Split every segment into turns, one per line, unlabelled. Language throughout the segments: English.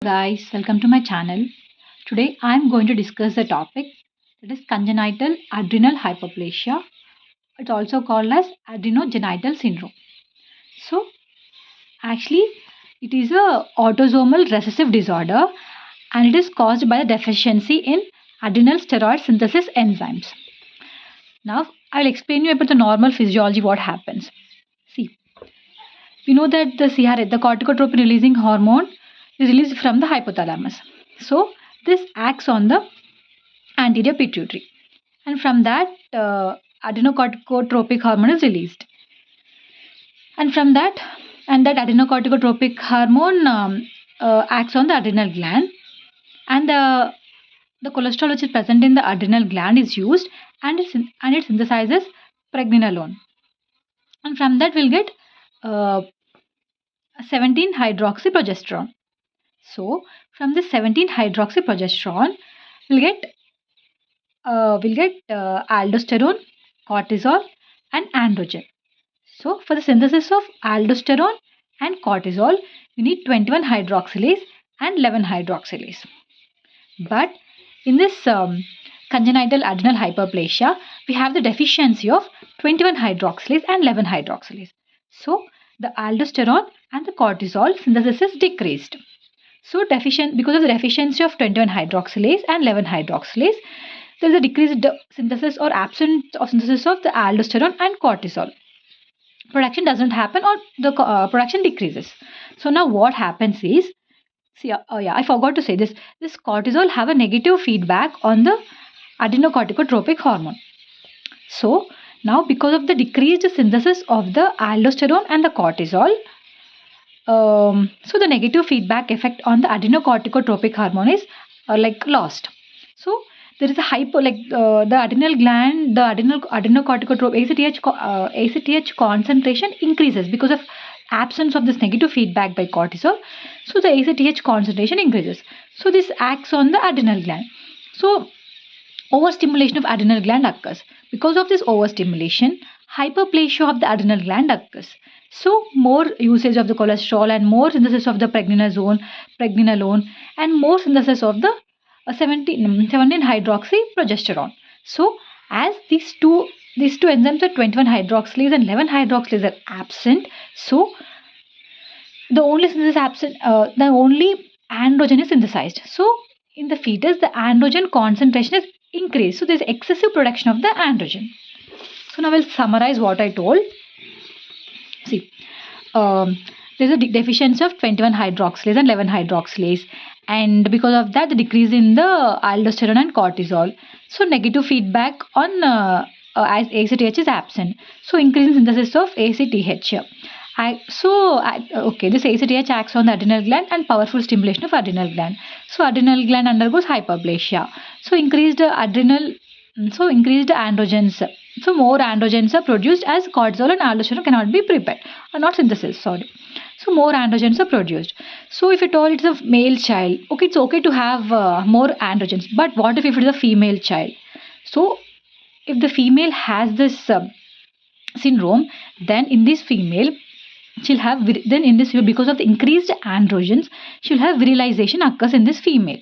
guys, welcome to my channel. Today I am going to discuss the topic that is congenital adrenal hyperplasia. It's also called as adrenogenital syndrome. So actually it is a autosomal recessive disorder and it is caused by the deficiency in adrenal steroid synthesis enzymes. Now I will explain you about the normal physiology what happens. See, we know that the CRH, the corticotropin releasing hormone, is released from the hypothalamus. So this acts on the anterior pituitary, and from that adrenocorticotropic hormone is released, and from that adrenocorticotropic hormone acts on the adrenal gland, and the cholesterol which is present in the adrenal gland is used, and it synthesizes pregnenolone, and from that we'll get 17 hydroxyprogesterone. So from this 17 hydroxyprogesterone we'll get aldosterone, cortisol and androgen. So for the synthesis of aldosterone and cortisol we need 21 hydroxylase and 11 hydroxylase. But in this congenital adrenal hyperplasia we have the deficiency of 21 hydroxylase and 11 hydroxylase. So the aldosterone and the cortisol synthesis is decreased. So because of the deficiency of 21 hydroxylase and 11 hydroxylase, there is a decreased synthesis or absence of synthesis of the aldosterone and cortisol. Production doesn't happen, or the production decreases. So now what happens is, I forgot to say this. This cortisol have a negative feedback on the adrenocorticotropic hormone. So now because of the decreased synthesis of the aldosterone and the cortisol, so the negative feedback effect on the adrenocorticotropic hormone is lost. So there is a the adrenal gland, the adrenocorticotropic ACTH concentration increases because of absence of this negative feedback by cortisol. So the ACTH concentration increases. So this acts on the adrenal gland. So overstimulation of adrenal gland occurs. Because of this overstimulation, hyperplasia of the adrenal gland occurs. So more usage of the cholesterol and more synthesis of the pregnenolone and more synthesis of the 17 hydroxyprogesterone. So as these two enzymes are 21 hydroxylase and 11 hydroxylase are absent, so the only androgen is synthesized. So in the fetus the androgen concentration is increased. So there is excessive production of the androgen. So now we'll summarize what I told. See, there's a deficiency of 21 hydroxylase and 11 hydroxylase, and because of that the decrease in the aldosterone and cortisol. So negative feedback on ACTH is absent. So increase in synthesis of ACTH. This ACTH acts on the adrenal gland and powerful stimulation of adrenal gland. So adrenal gland undergoes hyperplasia. So increased androgens. So more androgens are produced as cortisol and aldosterone cannot be prepared or not synthesis. So more androgens are produced. So if at all it's a male child, it's okay to have more androgens. But what if it is a female child? So if the female has this syndrome, then in this female she'll have because of the increased androgens she'll have virilization occurs in this female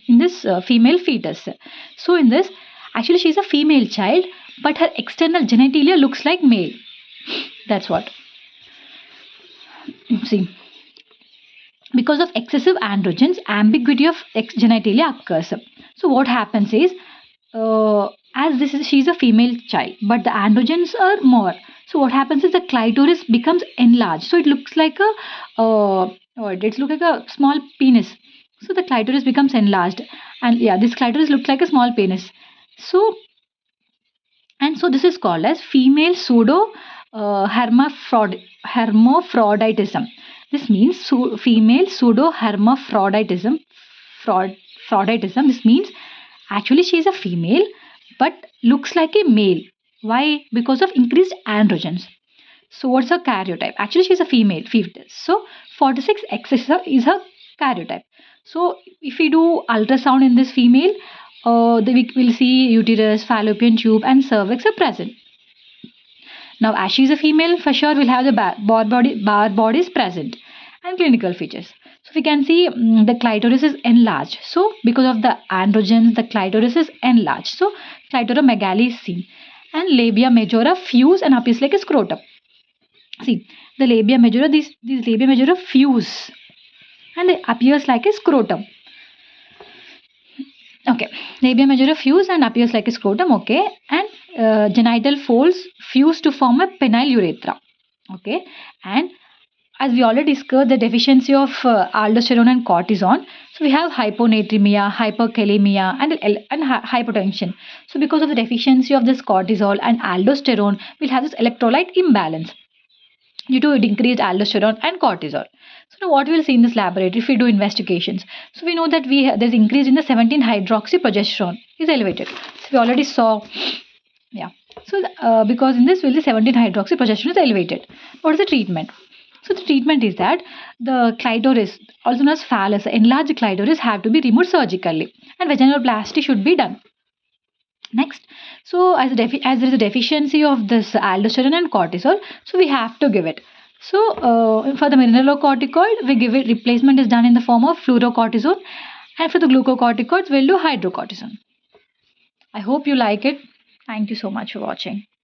female fetus. So in this actually she's a female child, but her external genitalia looks like male. That's what. See, because of excessive androgens, ambiguity of genitalia occurs. So what happens is, she's a female child, but the androgens are more. So what happens is the clitoris becomes enlarged. So it looks like a small penis. So the clitoris becomes enlarged, and this clitoris looks like a small penis. So this is called as female pseudo hermaphroditism. This means female pseudo hermaphroditism. This means actually she is a female but looks like a male. Why? Because of increased androgens. So what's her karyotype? Actually she is a female fetus. So 46X is her karyotype. So if we do ultrasound in this female, we will see uterus, fallopian tube and cervix are present. Now as she is a female, for sure we'll have the bar body is present and clinical features. So we can see the clitoris is enlarged. So because of the androgens, the clitoris is enlarged. So clitoromegaly is seen. And labia majora fuse and appears like a scrotum. See, the labia majora, these labia majora fuse and it appears like a scrotum. Okay, labia majora fuse and appears like a scrotum. Okay, and genital folds fuse to form a penile urethra. Okay, and as we already discussed the deficiency of aldosterone and cortisone, so we have hyponatremia, hyperkalemia, and hypotension. So because of the deficiency of this cortisol and aldosterone, we'll have this electrolyte imbalance due to increased aldosterone and cortisol. So now what we'll see in this laboratory if we do investigations. So we know that there's increase in the 17 hydroxyprogesterone is elevated. So we already saw, yeah. So because in this will the 17 hydroxyprogesterone is elevated. What is the treatment? So the treatment is that the clitoris, also known as phallus, the enlarged clitoris have to be removed surgically and vaginoplasty should be done. Next, so as there is a deficiency of this aldosterone and cortisol, so we have to give it. So for the mineralocorticoid, we give it replacement is done in the form of fluorocortisone, and for the glucocorticoids, we'll do hydrocortisone. I hope you like it. Thank you so much for watching.